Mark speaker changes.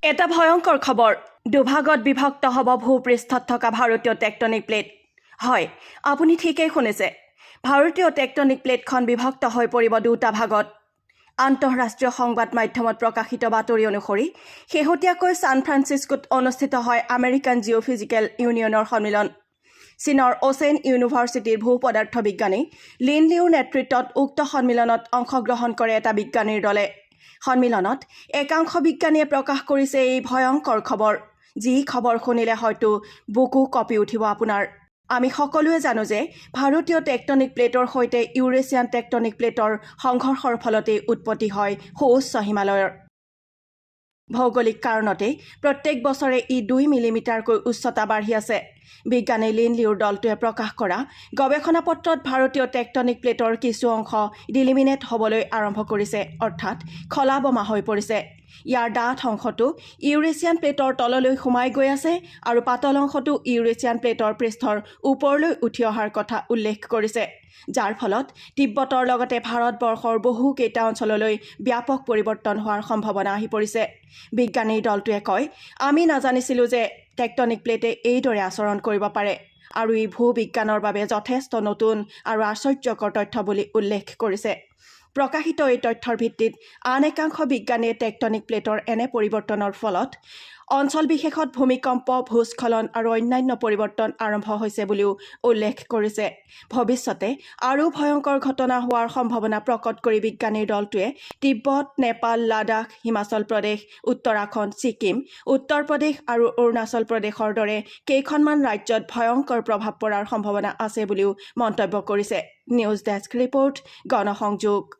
Speaker 1: এটা ভয়ংকৰ খবৰ দুভাগত বিভক্ত হ'ব ভূপৃষ্ঠত থকা ভাৰতীয় টেক্টনিক প্লেট হয় আপুনি ঠিকই শুনিছে ভাৰতীয় টেক্টনিক প্লেটখন বিভক্ত হৈ পৰিব দুটা ভাগত আন্তঃৰাষ্ট্ৰীয় সংবাদ মাধ্যমত প্ৰকাশিত বাতৰি অনুসৰি শেহতীয়াকৈ সান ফ্ৰান্সিস্কোত অনুষ্ঠিত হয় আমেৰিকান জিঅ'ফিজিকেল ইউনিয়নৰ সন্মিলন চীনৰ অ'চেন ইউনিভাৰ্চিটিৰ ভূপদাৰ্থ বিজ্ঞানী লিন লিউৰ নেতৃত্বত উক্ত সন্মিলনত অংশগ্ৰহণ কৰে এটা বিজ্ঞানীৰ দলে সন্মিলনত একাংশ বিজ্ঞানীয়ে প্ৰকাশ কৰিছে এই ভয়ংকৰ খবৰ যি খবৰ শুনিলে হয়তো বুকু কঁপি উঠিব আপোনাৰ আমি সকলোৱে জানো যে ভাৰতীয় টেক্টনিক প্লেটৰ সৈতে ইউৰেছিয়ান টেক্টনিক প্লেটৰ সংঘৰ্ষৰ ফলতে উৎপত্তি হয় সুউচ্চ হিমালয়ৰ ভৌগোলিক কাৰণতে প্ৰত্যেক বছৰে ই 2 মিলিমিটাৰকৈ উচ্চতা বাঢ়ি আছে বিজ্ঞানী লিন লিউৰ দলটোৱে প্ৰকাশ কৰা গৱেষণা পত্ৰত ভাৰতীয় টেক্টনিক প্লেটৰ কিছু অংশ ডিলিমিনেট হ'বলৈ আৰম্ভ কৰিছে অৰ্থাৎ খলা বমা হৈ পৰিছে ইয়াৰ ডাঠ অংশটো ইউৰেছিয়ান প্লেটৰ তললৈ সোমাই গৈ আছে আৰু পাতল অংশটো ইউৰেছিয়ান প্লেটৰ পৃষ্ঠৰ ওপৰলৈ উঠি অহাৰ কথা উল্লেখ কৰিছে যাৰ ফলত তিব্বতৰ লগতে ভাৰতবৰ্ষৰ বহু কেইটা অঞ্চললৈ ব্যাপক পৰিৱৰ্তন হোৱাৰ সম্ভাৱনা আহি পৰিছে বিজ্ঞানীৰ দলটোৱে কয় আমি নাজানিছিলোঁ যে টেক্টনিক প্লেটে এইদৰে আচৰণ কৰিব পাৰে আৰু ই ভূবিজ্ঞানৰ বাবে যথেষ্ট নতুন আৰু আশ্চৰ্যকৰ তথ্য বুলি উল্লেখ কৰিছে প্ৰকাশিত এই তথ্যৰ ভিত্তিত আন একাংশ বিজ্ঞানীয়ে টেক্টনিক প্লেটৰ এনে পৰিৱৰ্তনৰ ফলত অঞ্চল বিশেষত ভূমিকম্প ভূস্খলন আৰু অন্যান্য পৰিৱৰ্তন আৰম্ভ হৈছে বুলিও উল্লেখ কৰিছে ভৱিষ্যতে আৰু ভয়ংকৰ ঘটনা হোৱাৰ সম্ভাৱনা প্ৰকট কৰি বিজ্ঞানীৰ দলটোৱে তিব্বত নেপাল লাডাখ হিমাচল প্ৰদেশ উত্তৰাখণ্ড ছিকিম উত্তৰ প্ৰদেশ আৰু অৰুণাচল প্ৰদেশৰ দৰে কেইখনমান ৰাজ্যত ভয়ংকৰ প্ৰভাৱ পৰাৰ সম্ভাৱনা আছে বুলিও মন্তব্য কৰিছে নিউজ ডেস্ক ৰিপৰ্ট গণসংযোগ